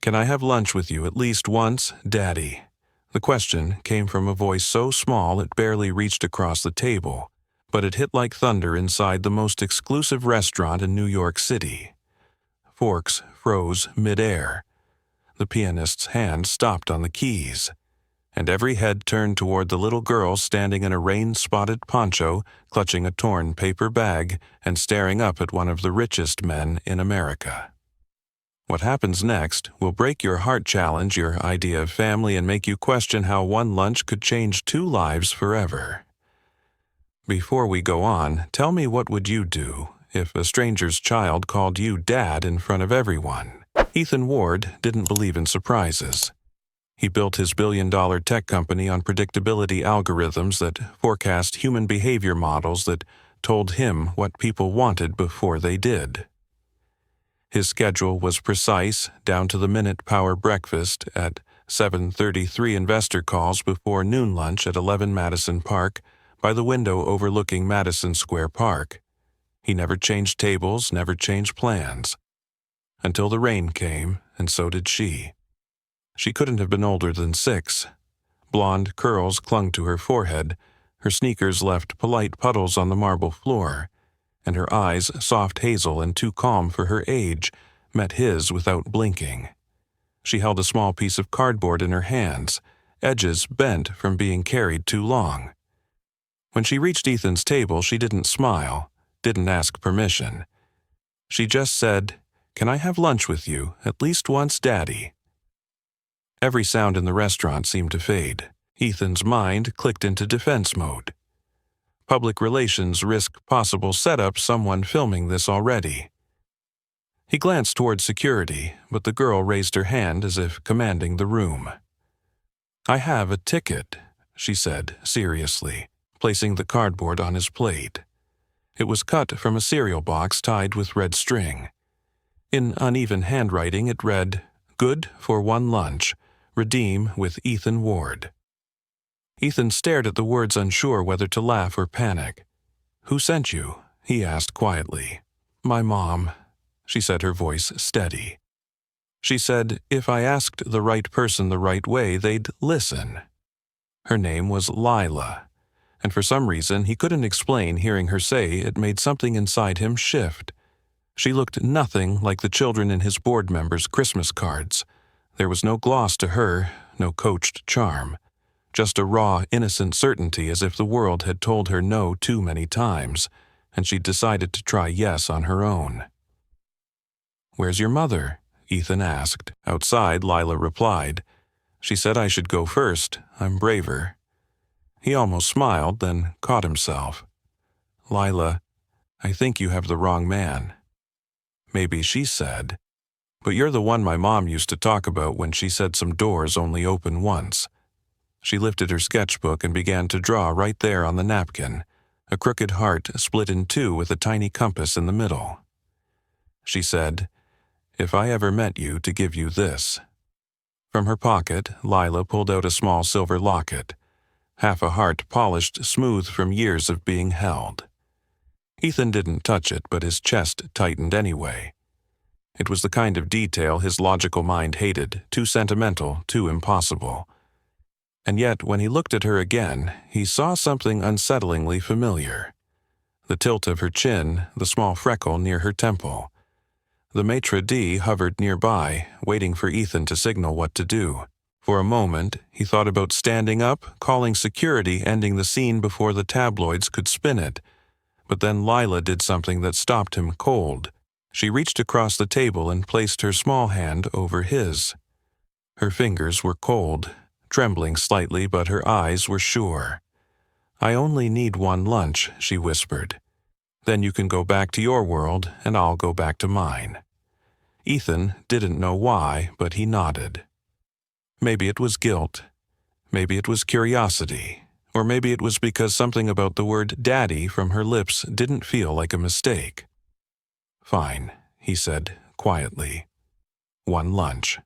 "Can I have lunch with you at least once, Daddy?" The question came from a voice so small it barely reached across the table, but it hit like thunder inside the most exclusive restaurant in New York City. Forks froze mid-air. The pianist's hand stopped on the keys, and every head turned toward the little girl standing in a rain-spotted poncho, clutching a torn paper bag and staring up at one of the richest men in America. What happens next will break your heart, challenge your idea of family, and make you question how one lunch could change two lives forever. Before we go on, tell me, what would you do if a stranger's child called you Dad in front of everyone? Ethan Ward didn't believe in surprises. He built his billion-dollar tech company on predictability algorithms that forecast human behavior models that told him what people wanted before they did. His schedule was precise, down-to-the-minute power breakfast at 7:33, investor calls before noon lunch at 11 Madison Park, by the window overlooking Madison Square Park. He never changed tables, never changed plans. Until the rain came, and so did she. She couldn't have been older than 6. Blonde curls clung to her forehead, her sneakers left polite puddles on the marble floor, and her eyes, soft hazel and too calm for her age, met his without blinking. She held a small piece of cardboard in her hands, edges bent from being carried too long. When she reached Ethan's table, she didn't smile, didn't ask permission. She just said, "Can I have lunch with you at least once, Daddy?" Every sound in the restaurant seemed to fade. Ethan's mind clicked into defense mode. Public relations risk possible setup, someone filming this already. He glanced toward security, but the girl raised her hand as if commanding the room. "I have a ticket," she said seriously, placing the cardboard on his plate. It was cut from a cereal box tied with red string. In uneven handwriting it read, "Good for one lunch. Redeem with Ethan Ward." Ethan stared at the words, unsure whether to laugh or panic. "Who sent you?" he asked quietly. "My mom," she said, her voice steady. "She said if I asked the right person the right way, they'd listen." Her name was Lila, and for some reason he couldn't explain, hearing her say it made something inside him shift. She looked nothing like the children in his board members' Christmas cards. There was no gloss to her, no coached charm. Just a raw, innocent certainty, as if the world had told her no too many times, and she'd decided to try yes on her own. "Where's your mother?" Ethan asked. Outside, Lila replied. "She said I should go first. I'm braver." He almost smiled, then caught himself. "Lila, I think you have the wrong man." "Maybe," she said. "But you're the one my mom used to talk about when she said some doors only open once." She lifted her sketchbook and began to draw right there on the napkin, a crooked heart split in two with a tiny compass in the middle. She said, "If I ever met you, to give you this." From her pocket, Lila pulled out a small silver locket, half a heart polished smooth from years of being held. Ethan didn't touch it, but his chest tightened anyway. It was the kind of detail his logical mind hated, too sentimental, too impossible. And yet, when he looked at her again, he saw something unsettlingly familiar. The tilt of her chin, the small freckle near her temple. The maitre d' hovered nearby, waiting for Ethan to signal what to do. For a moment, he thought about standing up, calling security, ending the scene before the tabloids could spin it. But then Lila did something that stopped him cold. She reached across the table and placed her small hand over his. Her fingers were cold, trembling slightly, but her eyes were sure. "I only need one lunch," she whispered. "Then you can go back to your world, and I'll go back to mine." Ethan didn't know why, but he nodded. Maybe it was guilt. Maybe it was curiosity. Or maybe it was because something about the word "daddy" from her lips didn't feel like a mistake. "Fine," he said quietly. "One lunch."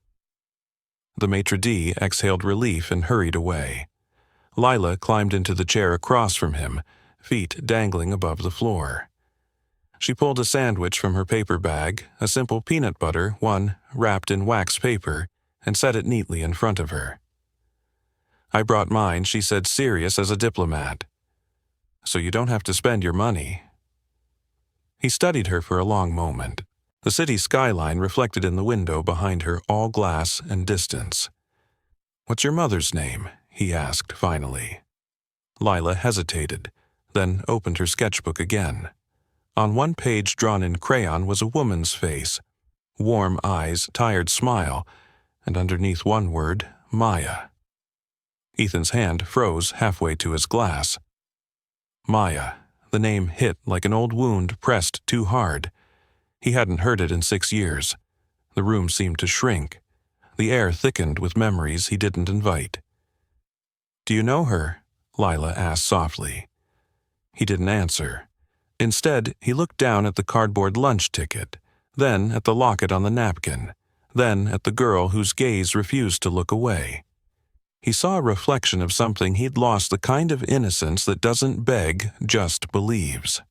The maitre d' exhaled relief and hurried away. Lila climbed into the chair across from him, feet dangling above the floor. She pulled a sandwich from her paper bag, a simple peanut butter, one wrapped in wax paper, and set it neatly in front of her. "I brought mine," she said, serious as a diplomat. "So you don't have to spend your money." He studied her for a long moment. The city skyline reflected in the window behind her, all glass and distance. "What's your mother's name?" he asked finally. Lila hesitated, then opened her sketchbook again. On one page drawn in crayon was a woman's face, warm eyes, tired smile, and underneath one word, Maya. Ethan's hand froze halfway to his glass. Maya. The name hit like an old wound pressed too hard. He hadn't heard it in 6 years. The room seemed to shrink. The air thickened with memories he didn't invite. "Do you know her?" Lila asked softly. He didn't answer. Instead, he looked down at the cardboard lunch ticket, then at the locket on the napkin, then at the girl whose gaze refused to look away. He saw a reflection of something he'd lost, the kind of innocence that doesn't beg, just believes.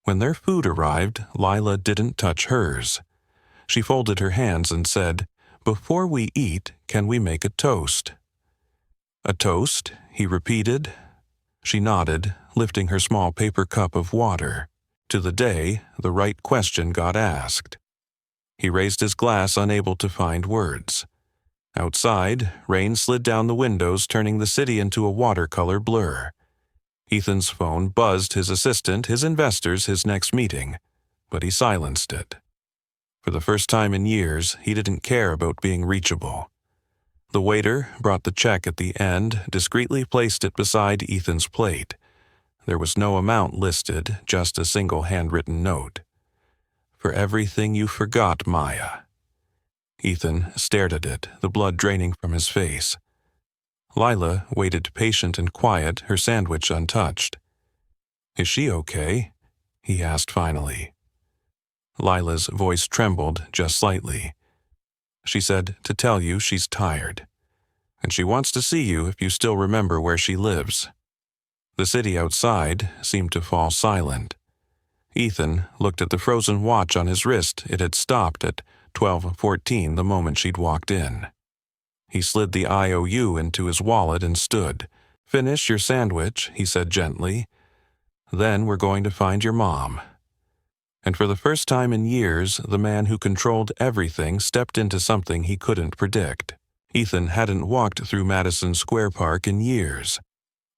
When their food arrived, Lila didn't touch hers. She folded her hands and said, "Before we eat, can we make a toast?" "A toast?" he repeated. She nodded, lifting her small paper cup of water. To the day the right question got asked. He raised his glass, unable to find words. Outside, rain slid down the windows, turning the city into a watercolor blur. Ethan's phone buzzed his assistant, his investors, his next meeting, but he silenced it. For the first time in years, he didn't care about being reachable. The waiter brought the check at the end, discreetly placed it beside Ethan's plate. There was no amount listed, just a single handwritten note. "For everything you forgot, Maya." Ethan stared at it, the blood draining from his face. Lila waited patient and quiet, her sandwich untouched. "Is she okay?" he asked finally. Lila's voice trembled just slightly. She said to tell you she's tired, and she wants to see you if you still remember where she lives. The city outside seemed to fall silent. Ethan looked at the frozen watch on his wrist. It had stopped at 12:14 the moment she'd walked in. He slid the IOU into his wallet and stood. "Finish your sandwich," he said gently. "Then we're going to find your mom." And for the first time in years, the man who controlled everything stepped into something he couldn't predict. Ethan hadn't walked through Madison Square Park in years.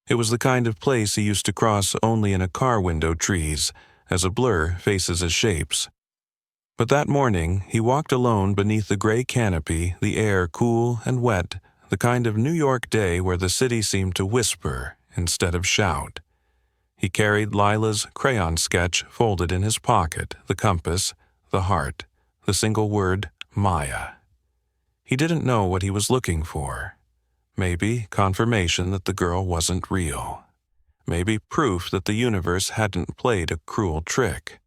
It was the kind of place he used to cross only in a car window, trees, as a blur faces his shapes. But that morning, he walked alone beneath the gray canopy, the air cool and wet, the kind of New York day where the city seemed to whisper instead of shout. He carried Lila's crayon sketch folded in his pocket, the compass, the heart, the single word, Maya. He didn't know what he was looking for. Maybe confirmation that the girl wasn't real. Maybe proof that the universe hadn't played a cruel trick.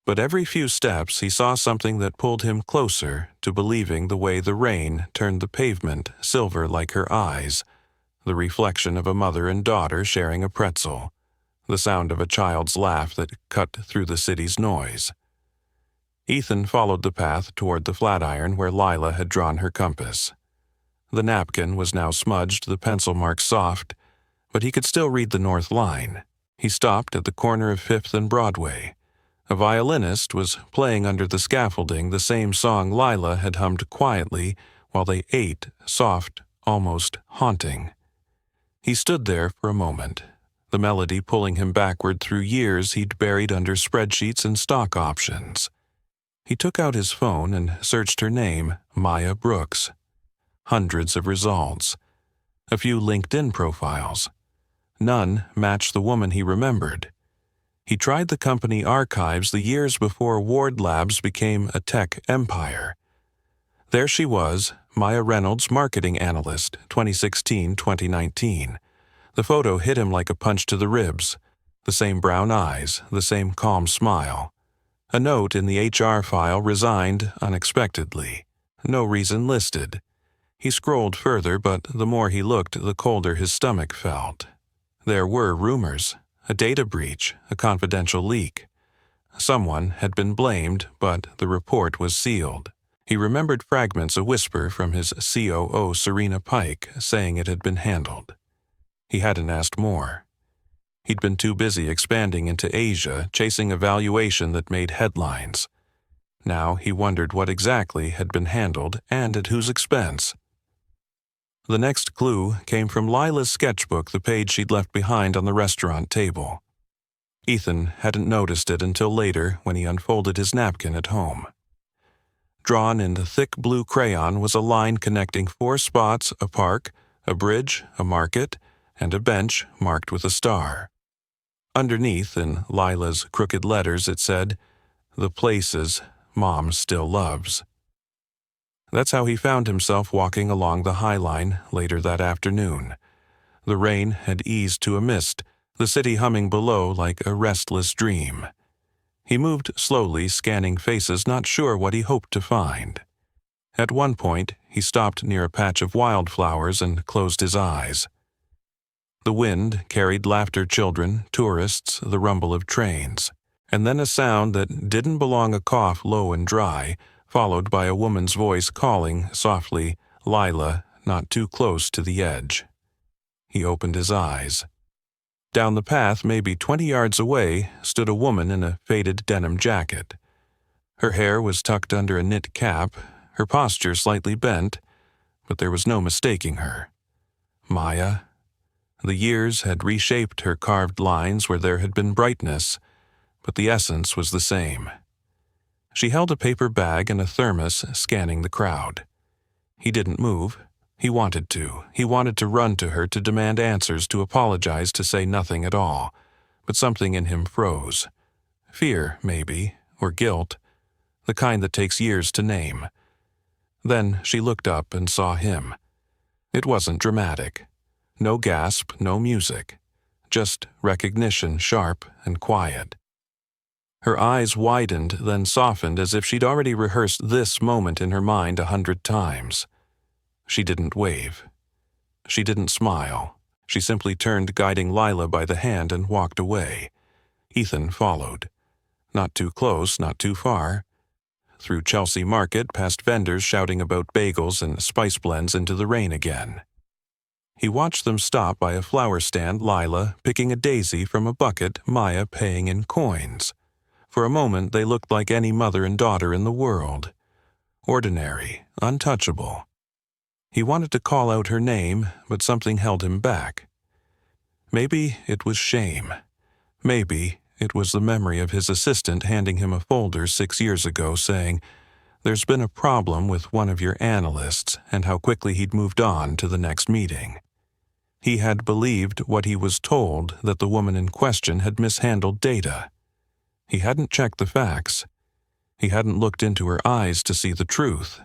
But every few steps he saw something that pulled him closer to believing, the way the rain turned the pavement silver like her eyes, the reflection of a mother and daughter sharing a pretzel, the sound of a child's laugh that cut through the city's noise. Ethan followed the path toward the flatiron where Lila had drawn her compass. The napkin was now smudged, the pencil mark soft, but he could still read the north line. He stopped at the corner of 5th and Broadway. A violinist was playing under the scaffolding the same song Lila had hummed quietly while they ate, soft, almost haunting. He stood there for a moment, the melody pulling him backward through years he'd buried under spreadsheets and stock options. He took out his phone and searched her name, Maya Brooks. Hundreds of results. A few LinkedIn profiles. None matched the woman he remembered. He tried the company archives the years before Ward Labs became a tech empire. There she was, Maya Reynolds, marketing analyst, 2016-2019. The photo hit him like a punch to the ribs. The same brown eyes, the same calm smile. A note in the HR file, resigned unexpectedly. No reason listed. He scrolled further, but the more he looked, the colder his stomach felt. There were rumors. A data breach, a confidential leak. Someone had been blamed, but the report was sealed. He remembered fragments, a whisper from his COO, Serena Pike, saying it had been handled. He hadn't asked more. He'd been too busy expanding into Asia, chasing a valuation that made headlines. Now he wondered what exactly had been handled and at whose expense. The next clue came from Lila's sketchbook, the page she'd left behind on the restaurant table. Ethan hadn't noticed it until later when he unfolded his napkin at home. Drawn in thick blue crayon was a line connecting 4 spots, a park, a bridge, a market, and a bench marked with a star. Underneath, in Lila's crooked letters, it said, "The places Mom still loves." That's how he found himself walking along the High Line later that afternoon. The rain had eased to a mist, the city humming below like a restless dream. He moved slowly, scanning faces, not sure what he hoped to find. At one point, he stopped near a patch of wildflowers and closed his eyes. The wind carried laughter, children, tourists, the rumble of trains, and then a sound that didn't belong, a cough low and dry, followed by a woman's voice calling softly, "Lila, not too close to the edge." He opened his eyes. Down the path, maybe 20 yards away, stood a woman in a faded denim jacket. Her hair was tucked under a knit cap, her posture slightly bent, but there was no mistaking her. Maya. The years had reshaped her carved lines where there had been brightness, but the essence was the same. She held a paper bag and a thermos, scanning the crowd. He didn't move. He wanted to. He wanted to run to her, to demand answers, to apologize, to say nothing at all. But something in him froze. Fear, maybe, or guilt, the kind that takes years to name. Then she looked up and saw him. It wasn't dramatic. No gasp, no music. Just recognition, sharp and quiet. Her eyes widened, then softened, as if she'd already rehearsed this moment in her mind 100 times. She didn't wave. She didn't smile. She simply turned, guiding Lila by the hand, and walked away. Ethan followed. Not too close, not too far. Through Chelsea Market, past vendors shouting about bagels and spice blends, into the rain again. He watched them stop by a flower stand, Lila picking a daisy from a bucket, Maya paying in coins. For a moment they looked like any mother and daughter in the world. Ordinary, untouchable. He wanted to call out her name, but something held him back. Maybe it was shame. Maybe it was the memory of his assistant handing him a folder 6 years ago saying, "There's been a problem with one of your analysts," and how quickly he'd moved on to the next meeting. He had believed what he was told, that the woman in question had mishandled data. He hadn't checked the facts. He hadn't looked into her eyes to see the truth.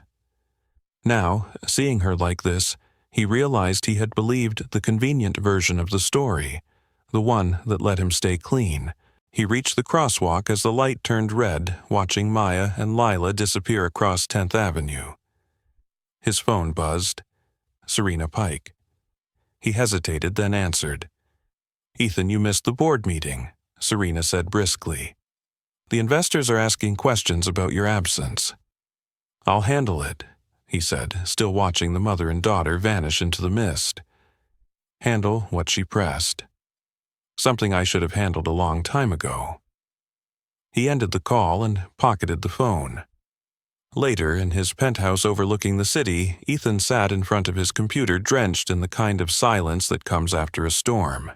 Now, seeing her like this, he realized he had believed the convenient version of the story, the one that let him stay clean. He reached the crosswalk as the light turned red, watching Maya and Lila disappear across 10th Avenue. His phone buzzed. Serena Pike. He hesitated, then answered. "Ethan, you missed the board meeting," Serena said briskly. "The investors are asking questions about your absence." "I'll handle it," he said, still watching the mother and daughter vanish into the mist. Handle what she pressed. Something I should have handled a long time ago. He ended the call and pocketed the phone. Later, in his penthouse overlooking the city, Ethan sat in front of his computer, drenched in the kind of silence that comes after a storm.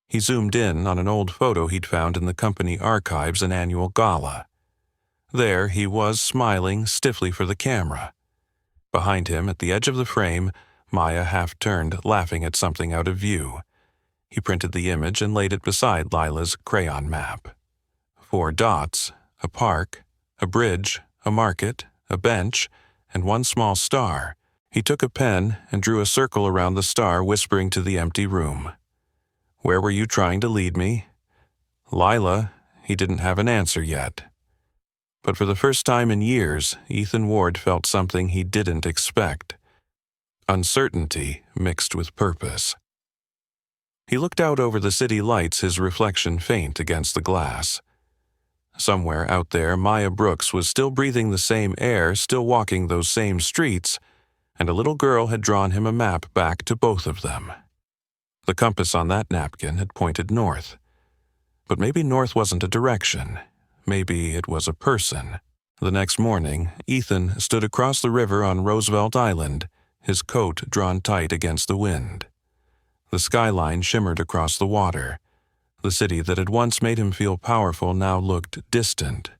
He zoomed in on an old photo he'd found in the company archives, an annual gala. There he was, smiling stiffly for the camera. Behind him, at the edge of the frame, Maya half turned, laughing at something out of view. He printed the image and laid it beside Lila's crayon map. 4 dots, a park, a bridge, a market, a bench, and 1 small star. He took a pen and drew a circle around the star, whispering to the empty room. "Where were you trying to lead me?" Lila, he didn't have an answer yet. But for the first time in years, Ethan Ward felt something he didn't expect. Uncertainty mixed with purpose. He looked out over the city lights, his reflection faint against the glass. Somewhere out there, Maya Brooks was still breathing the same air, still walking those same streets, and a little girl had drawn him a map back to both of them. The compass on that napkin had pointed north. But maybe north wasn't a direction. Maybe it was a person. The next morning, Ethan stood across the river on Roosevelt Island, his coat drawn tight against the wind. The skyline shimmered across the water. The city that had once made him feel powerful now looked distant,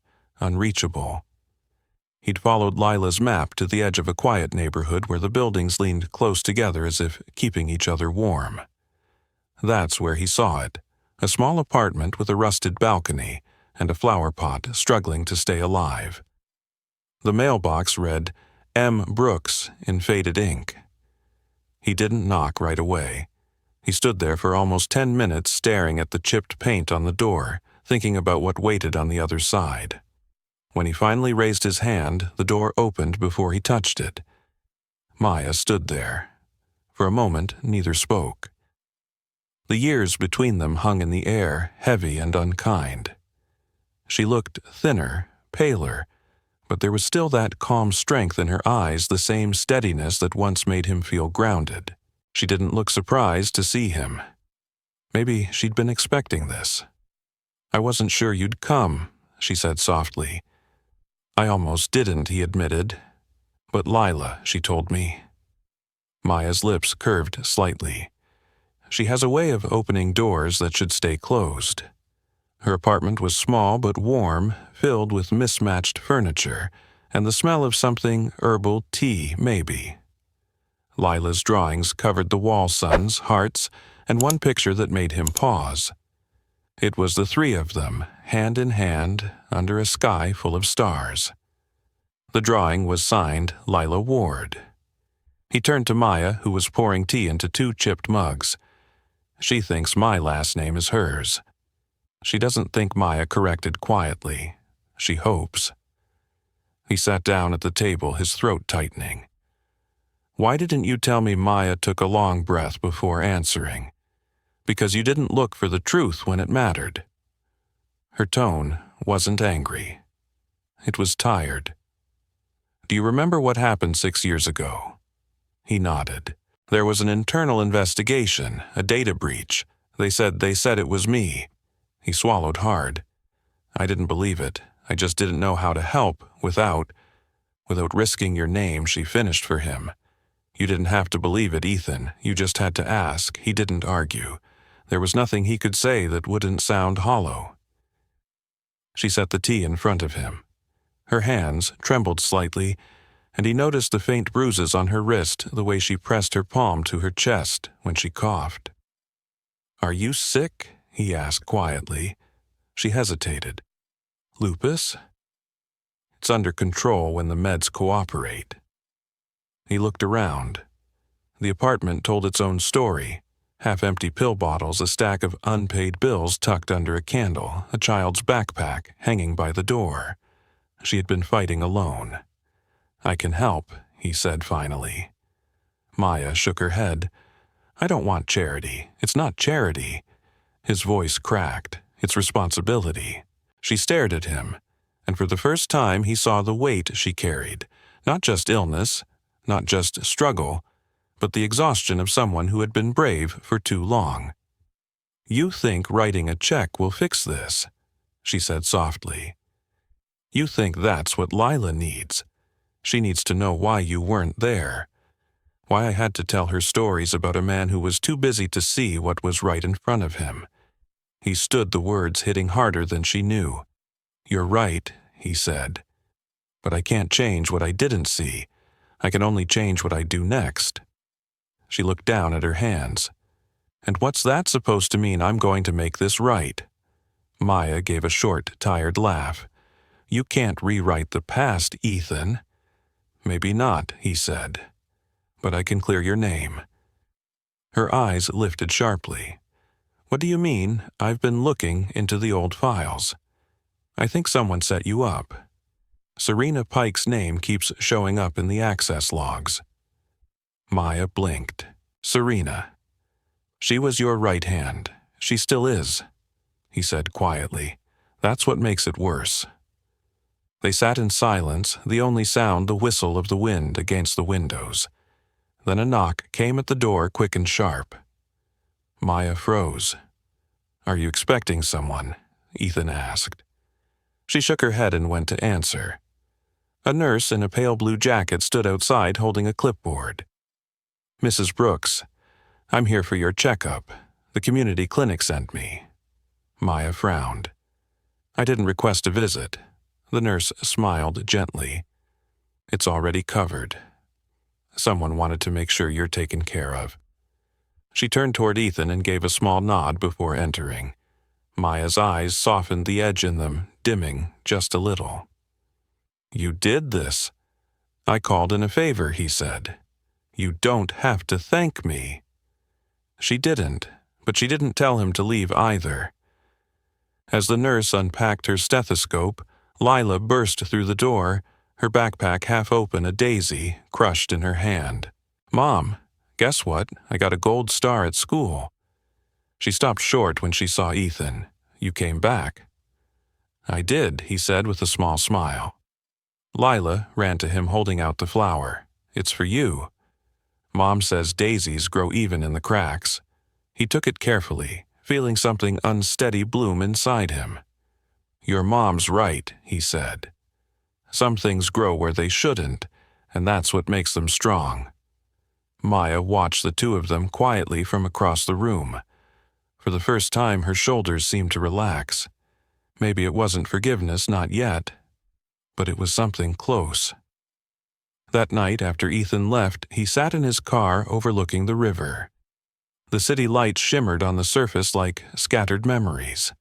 unreachable. He'd followed Lila's map to the edge of a quiet neighborhood where the buildings leaned close together as if keeping each other warm. That's where he saw it, a small apartment with a rusted balcony and a flower pot struggling to stay alive. The mailbox read, M. Brooks in faded ink. He didn't knock right away. He stood there for almost 10 minutes staring at the chipped paint on the door, thinking about what waited on the other side. When he finally raised his hand, the door opened before he touched it. Maya stood there. For a moment, neither spoke. The years between them hung in the air, heavy and unkind. She looked thinner, paler, but there was still that calm strength in her eyes, the same steadiness that once made him feel grounded. She didn't look surprised to see him. Maybe she'd been expecting this. "I wasn't sure you'd come," she said softly. "I almost didn't," he admitted. "But Lila, she told me." Maya's lips curved slightly. She has a way of opening doors that should stay closed. Her apartment was small but warm, filled with mismatched furniture, and the smell of something herbal tea, maybe. Lila's drawings covered the wall, suns, hearts, and one picture that made him pause. It was the three of them, hand in hand, under a sky full of stars. The drawing was signed Lila Ward. He turned to Maya, who was pouring tea into 2 chipped mugs. "She thinks my last name is hers." She doesn't think, Maya corrected quietly. She hopes. He sat down at the table, his throat tightening. "Why didn't you tell me?" Maya took a long breath before answering. "Because you didn't look for the truth when it mattered." Her tone wasn't angry. It was tired. "Do you remember what happened 6 years ago?" He nodded. "There was an internal investigation, a data breach. They said it was me." He swallowed hard. "I didn't believe it. I just didn't know how to help without risking your name," she finished for him. "You didn't have to believe it, Ethan. You just had to ask." He didn't argue. There was nothing he could say that wouldn't sound hollow. She set the tea in front of him. Her hands trembled slightly, and he noticed the faint bruises on her wrist, the way she pressed her palm to her chest when she coughed. "Are you sick?" he asked quietly. She hesitated. "Lupus?" "It's under control when the meds cooperate." He looked around. The apartment told its own story. Half-empty pill bottles, a stack of unpaid bills tucked under a candle, a child's backpack hanging by the door. She had been fighting alone. "I can help," he said finally. Maya shook her head. "I don't want charity. It's not charity." His voice cracked. "It's responsibility." She stared at him, and for the first time he saw the weight she carried. Not just illness, not just struggle, but the exhaustion of someone who had been brave for too long. "You think writing a check will fix this," she said softly. "You think that's what Lila needs. She needs to know why you weren't there. Why I had to tell her stories about a man who was too busy to see what was right in front of him." He stood, the words hitting harder than she knew. "You're right," he said. "But I can't change what I didn't see. I can only change what I do next." She looked down at her hands. "And what's that supposed to mean? I'm going to make this right." Maya gave a short, tired laugh. "You can't rewrite the past, Ethan." "Maybe not," he said. "But I can clear your name." Her eyes lifted sharply. "What do you mean?" "I've been looking into the old files. I think someone set you up. Serena Pike's name keeps showing up in the access logs." Maya blinked. "Serena. She was your right hand. She still is," he said quietly. That's what makes it worse. They sat in silence, the only sound the whistle of the wind against the windows. Then a knock came at the door, quick and sharp. Maya froze. "Are you expecting someone?" Ethan asked. She shook her head and went to answer. A nurse in a pale blue jacket stood outside holding a clipboard. "Mrs. Brooks, I'm here for your checkup. The community clinic sent me." Maya frowned. "I didn't request a visit." The nurse smiled gently. "It's already covered. Someone wanted to make sure you're taken care of." She turned toward Ethan and gave a small nod before entering. Maya's eyes softened, the edge in them dimming just a little. "You did this." "I called in a favor," he said. "You don't have to thank me." She didn't, but she didn't tell him to leave either. As the nurse unpacked her stethoscope, Lila burst through the door, her backpack half open, a daisy crushed in her hand. "Mom, guess what? I got a gold star at school." She stopped short when she saw Ethan. "You came back." "I did," he said with a small smile. Lila ran to him holding out the flower. "It's for you. Mom says daisies grow even in the cracks." He took it carefully, feeling something unsteady bloom inside him. "Your mom's right," he said. "Some things grow where they shouldn't, and that's what makes them strong." Maya watched the two of them quietly from across the room. For the first time, her shoulders seemed to relax. Maybe it wasn't forgiveness, not yet, but it was something close. That night, after Ethan left, he sat in his car overlooking the river. The city lights shimmered on the surface like scattered memories.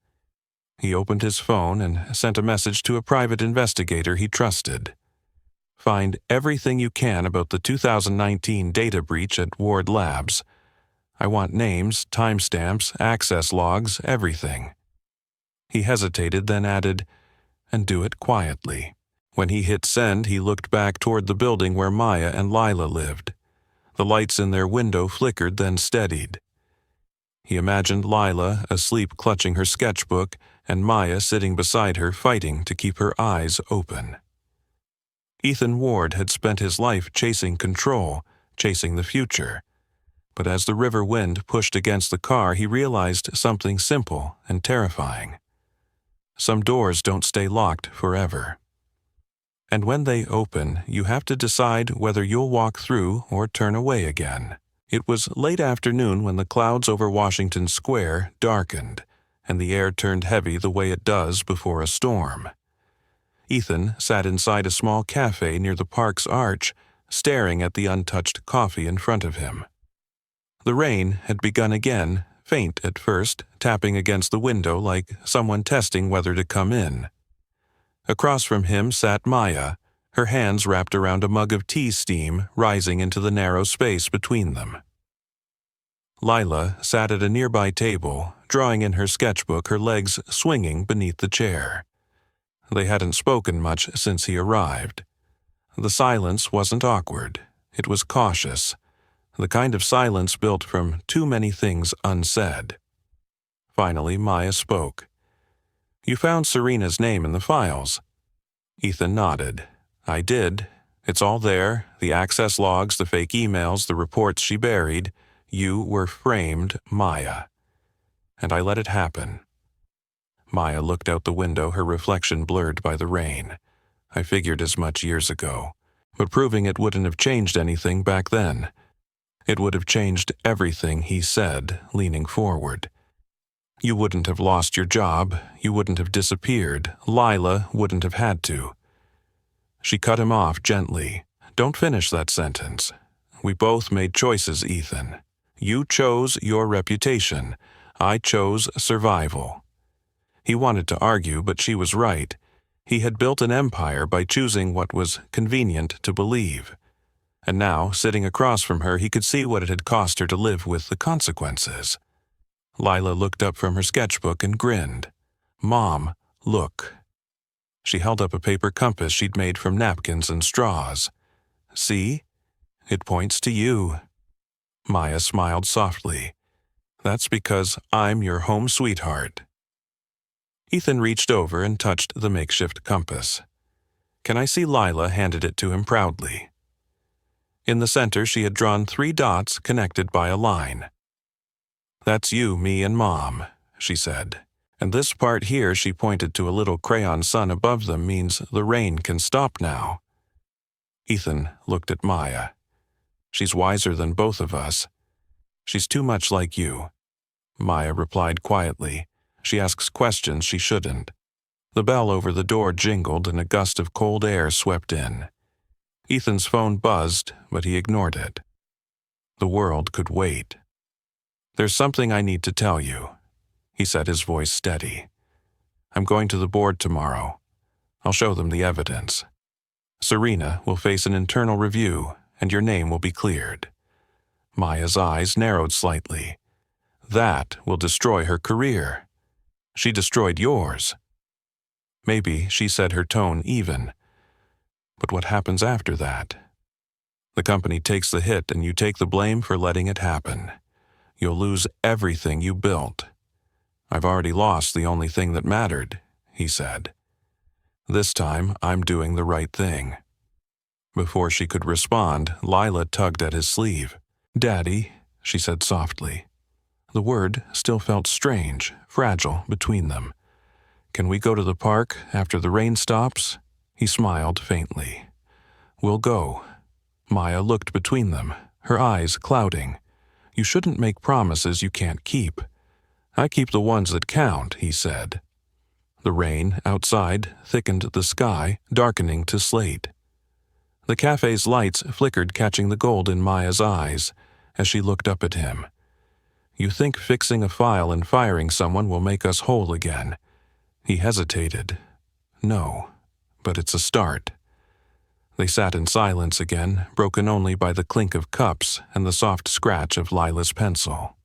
He opened his phone and sent a message to a private investigator he trusted. "Find everything you can about the 2019 data breach at Ward Labs. I want names, timestamps, access logs, everything." He hesitated, then added, "And do it quietly." When he hit send, he looked back toward the building where Maya and Lila lived. The lights in their window flickered, then steadied. He imagined Lila asleep clutching her sketchbook and Maya sitting beside her fighting to keep her eyes open. Ethan Ward had spent his life chasing control, chasing the future. But as the river wind pushed against the car, he realized something simple and terrifying. Some doors don't stay locked forever. And when they open, you have to decide whether you'll walk through or turn away again. It was late afternoon when the clouds over Washington Square darkened, and the air turned heavy the way it does before a storm. Ethan sat inside a small cafe near the park's arch, staring at the untouched coffee in front of him. The rain had begun again, faint at first, tapping against the window like someone testing whether to come in. Across from him sat Maya, her hands wrapped around a mug of tea steam rising into the narrow space between them. Lila sat at a nearby table, drawing in her sketchbook, her legs swinging beneath the chair. They hadn't spoken much since he arrived. The silence wasn't awkward. It was cautious, the kind of silence built from too many things unsaid. Finally, Maya spoke. "You found Serena's name in the files." Ethan nodded. "I did. It's all there, the access logs, the fake emails, the reports she buried. You were framed, Maya. And I let it happen." Maya looked out the window, her reflection blurred by the rain. "I figured as much years ago. But proving it wouldn't have changed anything back then. It would have changed everything," he said, leaning forward. "You wouldn't have lost your job. You wouldn't have disappeared. Lila wouldn't have had to." She cut him off gently. "Don't finish that sentence. We both made choices, Ethan. You chose your reputation. I chose survival." He wanted to argue, but she was right. He had built an empire by choosing what was convenient to believe. And now, sitting across from her, he could see what it had cost her to live with the consequences. Lila looked up from her sketchbook and grinned. "Mom, look." She held up a paper compass she'd made from napkins and straws. "See? It points to you." Maya smiled softly. "That's because I'm your home sweetheart." Ethan reached over and touched the makeshift compass. "Can I see Lila?" handed it to him proudly. In the center, she had drawn 3 dots connected by a line. "That's you, me, and Mom," she said. "And this part here," she pointed to a little crayon sun above them, "means the rain can stop now." Ethan looked at Maya. "She's wiser than both of us. She's too much like you." Maya replied quietly. "She asks questions she shouldn't." The bell over the door jingled and a gust of cold air swept in. Ethan's phone buzzed, but he ignored it. The world could wait. "There's something I need to tell you," he said, his voice steady. "I'm going to the board tomorrow. I'll show them the evidence. Serena will face an internal review, and your name will be cleared." Maya's eyes narrowed slightly. "That will destroy her career. She destroyed yours." "Maybe," she said, her tone even. "But what happens after that? The company takes the hit and you take the blame for letting it happen. You'll lose everything you built." "I've already lost the only thing that mattered," he said. "This time, I'm doing the right thing." Before she could respond, Lila tugged at his sleeve. "Daddy," she said softly. The word still felt strange, fragile between them. "Can we go to the park after the rain stops?" He smiled faintly. "We'll go." Maya looked between them, her eyes clouding. "You shouldn't make promises you can't keep." "I keep the ones that count," he said. The rain outside thickened the sky, darkening to slate. The cafe's lights flickered, catching the gold in Maya's eyes as she looked up at him. "You think fixing a file and firing someone will make us whole again?" He hesitated. "No, but it's a start." They sat in silence again, broken only by the clink of cups and the soft scratch of Lila's pencil.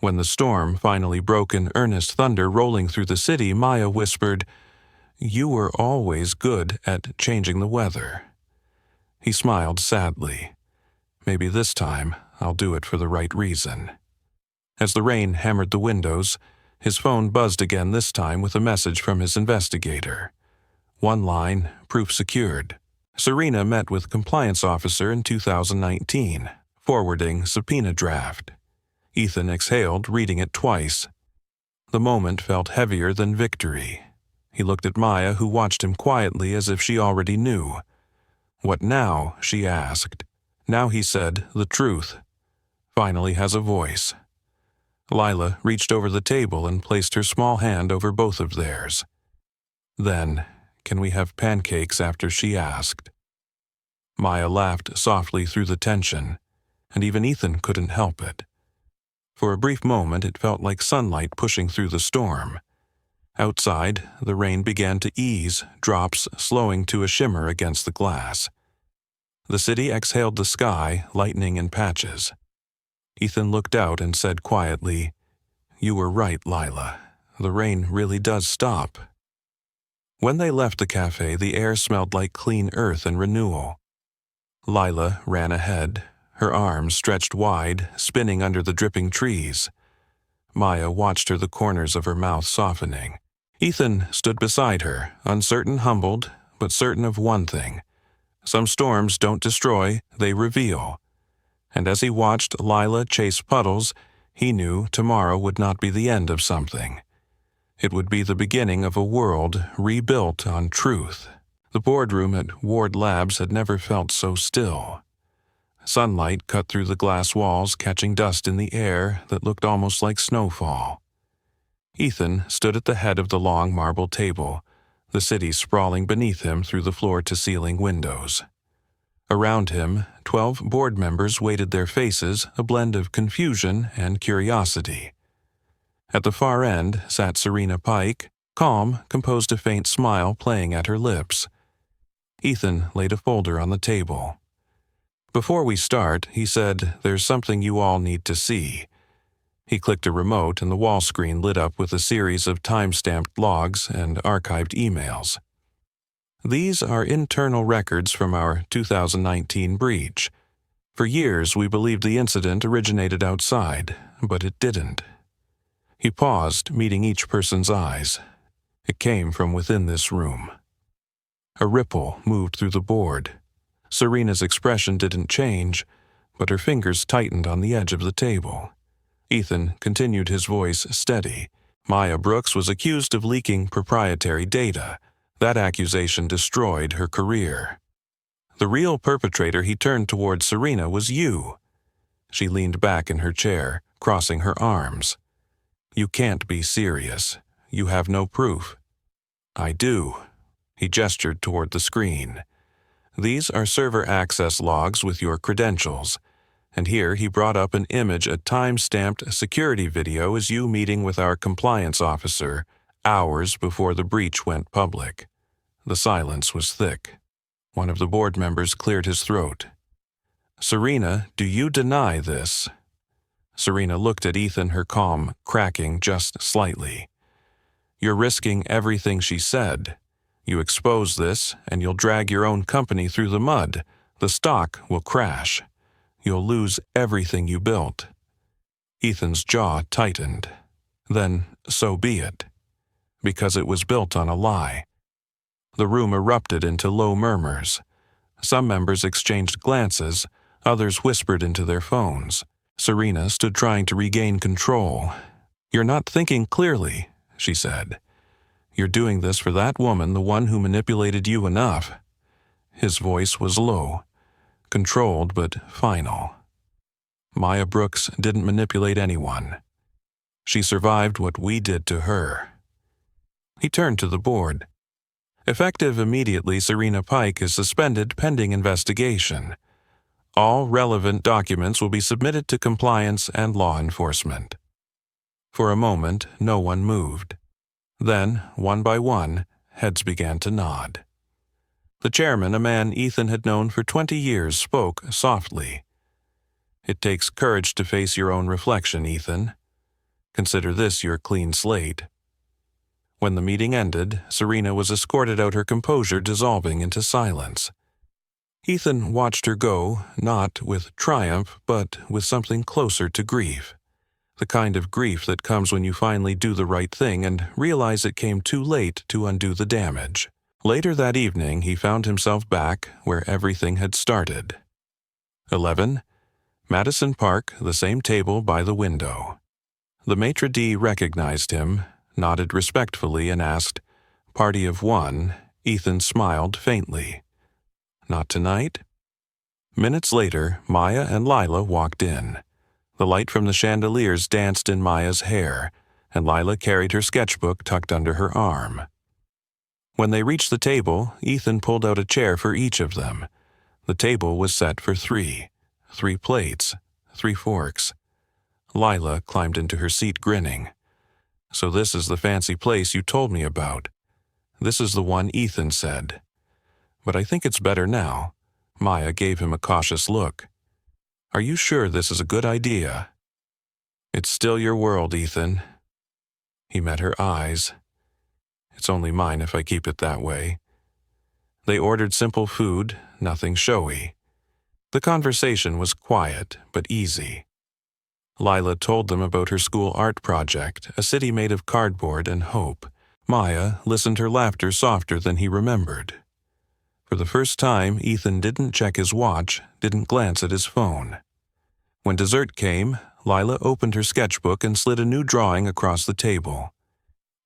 When the storm finally broke in earnest thunder rolling through the city, Maya whispered, "You were always good at changing the weather." He smiled sadly. "Maybe this time I'll do it for the right reason." As the rain hammered the windows, his phone buzzed again, this time with a message from his investigator. One line, proof secured. Serena met with compliance officer in 2019, forwarding subpoena draft. Ethan exhaled, reading it twice. The moment felt heavier than victory. He looked at Maya, who watched him quietly as if she already knew. "What now?" she asked. Now he said, "The truth finally has a voice." Lila reached over the table and placed her small hand over both of theirs. "Then, can we have pancakes after?" she asked. Maya laughed softly through the tension, and even Ethan couldn't help it. For a brief moment, it felt like sunlight pushing through the storm. Outside, the rain began to ease, drops slowing to a shimmer against the glass. The city exhaled the sky, lightening in patches. Ethan looked out and said quietly, "You were right, Lila. The rain really does stop." When they left the cafe, the air smelled like clean earth and renewal. Lila ran ahead, her arms stretched wide, spinning under the dripping trees. Maya watched her, the corners of her mouth softening. Ethan stood beside her, uncertain, humbled, but certain of one thing. Some storms don't destroy, they reveal. And as he watched Lila chase puddles, he knew tomorrow would not be the end of something. It would be the beginning of a world rebuilt on truth. The boardroom at Ward Labs had never felt so still. Sunlight cut through the glass walls, catching dust in the air that looked almost like snowfall. Ethan stood at the head of the long marble table, the city sprawling beneath him through the floor-to-ceiling windows. Around him, 12 board members waited, their faces a blend of confusion and curiosity. At the far end sat Serena Pike, calm, composed, a faint smile playing at her lips. Ethan laid a folder on the table. "Before we start," he said, "there's something you all need to see." He clicked a remote and the wall screen lit up with a series of time-stamped logs and archived emails. "These are internal records from our 2019 breach. For years we believed the incident originated outside, but it didn't." He paused, meeting each person's eyes. It came from within this room. A ripple moved through the board. Serena's expression didn't change, but her fingers tightened on the edge of the table. Ethan continued, his voice steady. Maya Brooks was accused of leaking proprietary data. That accusation destroyed her career. The real perpetrator, he turned toward Serena, was you. She leaned back in her chair, crossing her arms. You can't be serious. You have no proof. I do. He gestured toward the screen. These are server access logs with your credentials. And here he brought up an image, a time-stamped security video as you meeting with our compliance officer hours before the breach went public. The silence was thick. One of the board members cleared his throat. Serena, do you deny this? Serena looked at Ethan, her calm cracking just slightly. You're risking everything, she said. You expose this, and you'll drag your own company through the mud. The stock will crash. You'll lose everything you built. Ethan's jaw tightened. Then, so be it. Because it was built on a lie. The room erupted into low murmurs. Some members exchanged glances, others whispered into their phones. Serena stood trying to regain control. You're not thinking clearly, she said. You're doing this for that woman, the one who manipulated you enough. His voice was low, controlled but final. Maya Brooks didn't manipulate anyone. She survived what we did to her. He turned to the board. Effective immediately, Serena Pike is suspended pending investigation. All relevant documents will be submitted to compliance and law enforcement. For a moment, no one moved. Then, one by one, heads began to nod. The chairman, a man Ethan had known for 20 years, spoke softly. It takes courage to face your own reflection, Ethan. Consider this your clean slate. When the meeting ended, Serena was escorted out, her composure dissolving into silence. Ethan watched her go, not with triumph, but with something closer to grief. The kind of grief that comes when you finally do the right thing and realize it came too late to undo the damage. Later that evening, he found himself back where everything had started. 11. Madison Park, the same table by the window. The maitre d' recognized him, nodded respectfully, and asked, "Party of one?" Ethan smiled faintly. "Not tonight?" Minutes later, Maya and Lila walked in. The light from the chandeliers danced in Maya's hair, and Lila carried her sketchbook tucked under her arm. When they reached the table, Ethan pulled out a chair for each of them. The table was set for 3. 3 plates, 3 forks. Lila climbed into her seat, grinning. "So this is the fancy place you told me about." "This is the one," Ethan said. "But I think it's better now." Maya gave him a cautious look. "Are you sure this is a good idea?" "It's still your world, Ethan." He met her eyes. "It's only mine if I keep it that way." They ordered simple food, nothing showy. The conversation was quiet but easy. Lila told them about her school art project, a city made of cardboard and hope. Maya listened, her laughter softer than he remembered. For the first time, Ethan didn't check his watch, didn't glance at his phone. When dessert came, Lila opened her sketchbook and slid a new drawing across the table.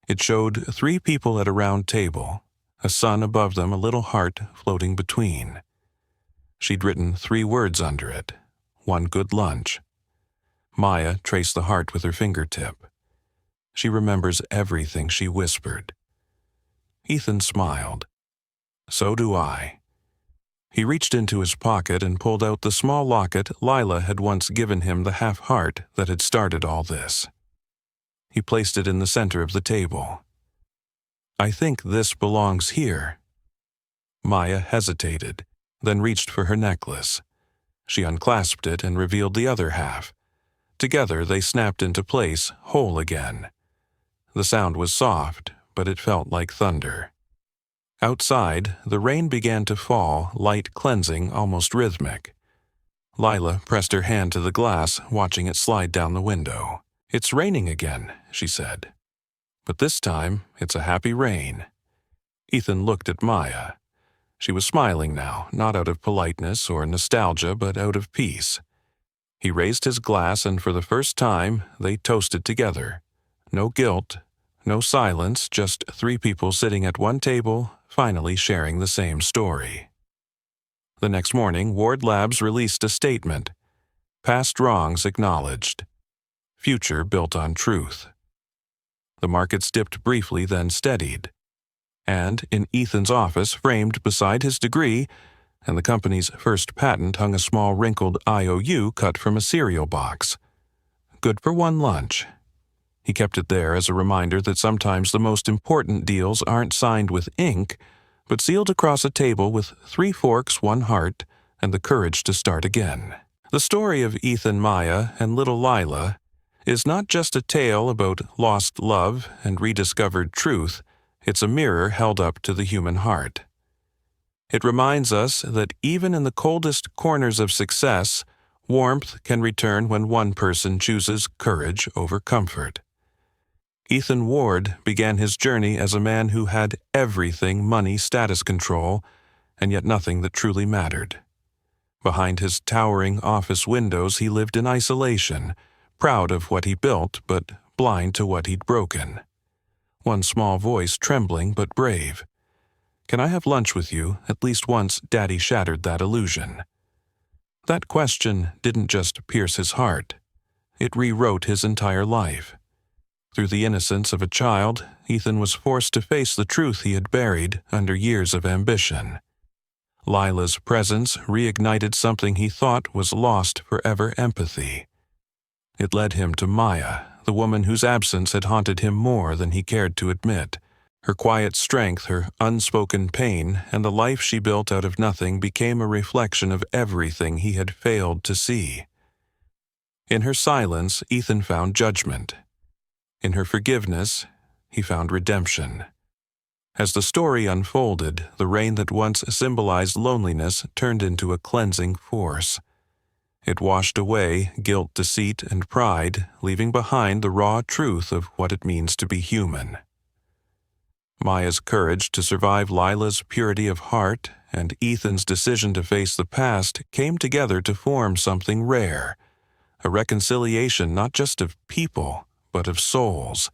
It showed 3 people at a round table, a sun above them, a little heart floating between. She'd written 3 words under it: "One good lunch." Maya traced the heart with her fingertip. "She remembers everything," she whispered. Ethan smiled. "So do I." He reached into his pocket and pulled out the small locket Lila had once given him, the half-heart that had started all this. He placed it in the center of the table. "I think this belongs here." Maya hesitated, then reached for her necklace. She unclasped it and revealed the other half. Together they snapped into place, whole again. The sound was soft, but it felt like thunder. Outside, the rain began to fall, light cleansing, almost rhythmic. Lila pressed her hand to the glass, watching it slide down the window. "It's raining again," she said. "But this time, it's a happy rain." Ethan looked at Maya. She was smiling now, not out of politeness or nostalgia, but out of peace. He raised his glass, and for the first time, they toasted together. No guilt, no silence, just three people sitting at one table, finally sharing the same story. The next morning, Ward Labs released a statement. Past wrongs acknowledged. Future built on truth. The markets dipped briefly, then steadied. And in Ethan's office, framed beside his degree, and the company's first patent, hung a small wrinkled IOU cut from a cereal box. Good for one lunch. He kept it there as a reminder that sometimes the most important deals aren't signed with ink, but sealed across a table with 3 forks, 1 heart, and the courage to start again. The story of Ethan, Maya, and little Lila is not just a tale about lost love and rediscovered truth, it's a mirror held up to the human heart. It reminds us that even in the coldest corners of success, warmth can return when one person chooses courage over comfort. Ethan Ward began his journey as a man who had everything: money, status, control, and yet nothing that truly mattered. Behind his towering office windows, he lived in isolation, proud of what he built, but blind to what he'd broken. One small voice, trembling but brave. "Can I have lunch with you?" At least once, Daddy shattered that illusion. That question didn't just pierce his heart. It rewrote his entire life. Through the innocence of a child, Ethan was forced to face the truth he had buried under years of ambition. Lila's presence reignited something he thought was lost forever: empathy. It led him to Maya, the woman whose absence had haunted him more than he cared to admit. Her quiet strength, her unspoken pain, and the life she built out of nothing became a reflection of everything he had failed to see. In her silence, Ethan found judgment. In her forgiveness, he found redemption. As the story unfolded, the rain that once symbolized loneliness turned into a cleansing force. It washed away guilt, deceit, and pride, leaving behind the raw truth of what it means to be human. Maya's courage to survive, Lila's purity of heart, and Ethan's decision to face the past came together to form something rare, a reconciliation not just of people, but of souls.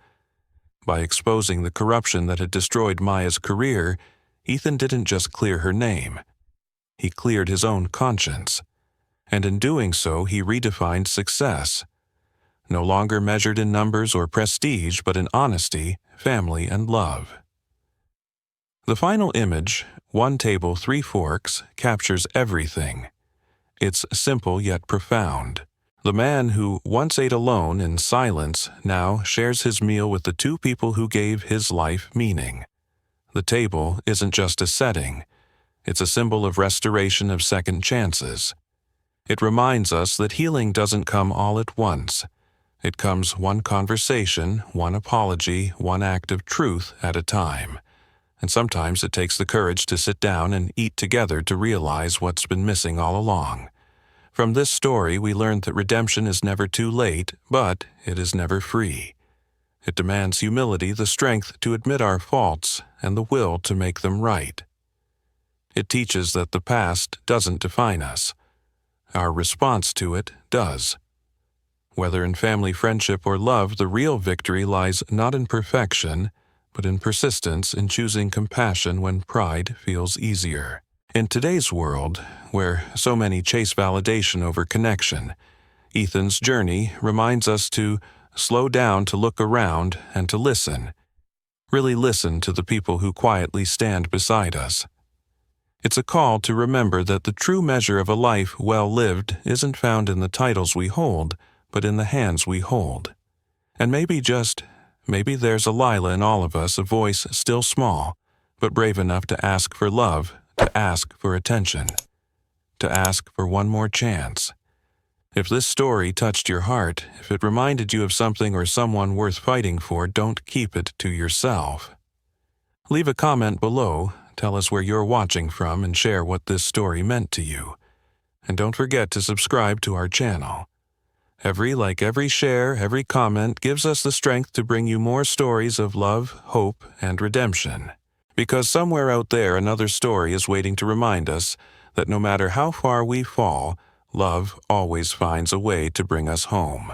By exposing the corruption that had destroyed Maya's career, Ethan didn't just clear her name. He cleared his own conscience. And in doing so, he redefined success. No longer measured in numbers or prestige, but in honesty, family, and love. The final image, 1 table, 3 forks, captures everything. It's simple yet profound. The man who once ate alone in silence now shares his meal with the 2 people who gave his life meaning. The table isn't just a setting. It's a symbol of restoration, of second chances. It reminds us that healing doesn't come all at once. It comes one conversation, one apology, one act of truth at a time. And sometimes it takes the courage to sit down and eat together to realize what's been missing all along. From this story, we learned that redemption is never too late, but it is never free. It demands humility, the strength to admit our faults, and the will to make them right. It teaches that the past doesn't define us. Our response to it does. Whether in family, friendship, or love, the real victory lies not in perfection, but in persistence, in choosing compassion when pride feels easier. In today's world, where so many chase validation over connection, Ethan's journey reminds us to slow down, to look around, and to listen. Really listen to the people who quietly stand beside us. It's a call to remember that the true measure of a life well lived isn't found in the titles we hold, but in the hands we hold. And maybe there's a Lila in all of us, a voice still small, but brave enough to ask for love, to ask for attention, to ask for one more chance. If this story touched your heart, if it reminded you of something or someone worth fighting for, don't keep it to yourself. Leave a comment below, tell us where you're watching from, and share what this story meant to you. And don't forget to subscribe to our channel. Every like, every share, every comment gives us the strength to bring you more stories of love, hope, and redemption. Because somewhere out there another story is waiting to remind us that no matter how far we fall, love always finds a way to bring us home.